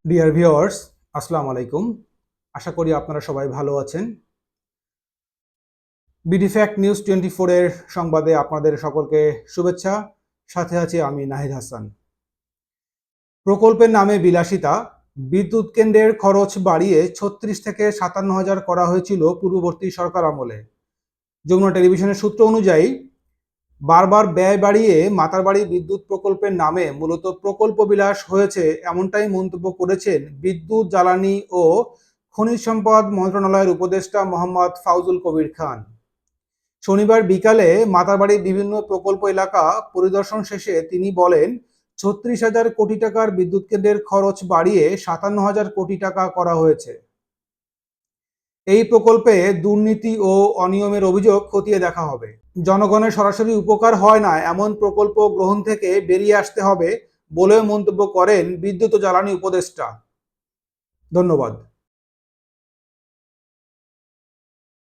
Dear viewers, আসসালামু আলাইকুম। আশা করি আপনারা সবাই ভালো আছেন। বিডি ফ্যাক্ট নিউজ 24 এর সংবাদে আপনাদের সকলকে শুভেচ্ছা। সাথে আছি আমি নাহিদ হাসান। প্রকল্পের নামে বিলাসিতা, বিদ্যুৎ কেন্দ্রের খরচ বাড়িয়ে ৩৬ থেকে ৫৭,০০০ করা হয়েছিল পূর্ববর্তী সরকার আমলে। যমুনা টেলিভিশনের সূত্র অনুযায়ী বারবার ব্যয় বাড়িয়ে মাতারবাড়ি বিদ্যুৎ প্রকল্পের নামে মূলত প্রকল্প বিলাস হয়েছে, এমনটাই মন্তব্য করেছেন বিদ্যুৎ, জ্বালানি ও খনিজ সম্পদ মন্ত্রণালয়ের উপদেষ্টা মোহাম্মদ ফাউজুল কবির খান। শনিবার বিকালে মাতারবাড়ির বিভিন্ন প্রকল্প এলাকা পরিদর্শন শেষে তিনি বলেন, ৩৬,০০০ কোটি টাকার বিদ্যুৎ কেন্দ্রের খরচ বাড়িয়ে ৫৭,০০০ কোটি টাকা করা হয়েছে। এই প্রকল্পে দুর্নীতি ও অনিয়মের অভিযোগ খতিয়ে দেখা হবে। জনগণের সরাসরি উপকার হয় না এমন প্রকল্প গ্রহণ থেকে বেরিয়ে আসতে হবে বলেও মন্তব্য করেন বিদ্যুৎ ও জ্বালানি উপদেষ্টা। ধন্যবাদ।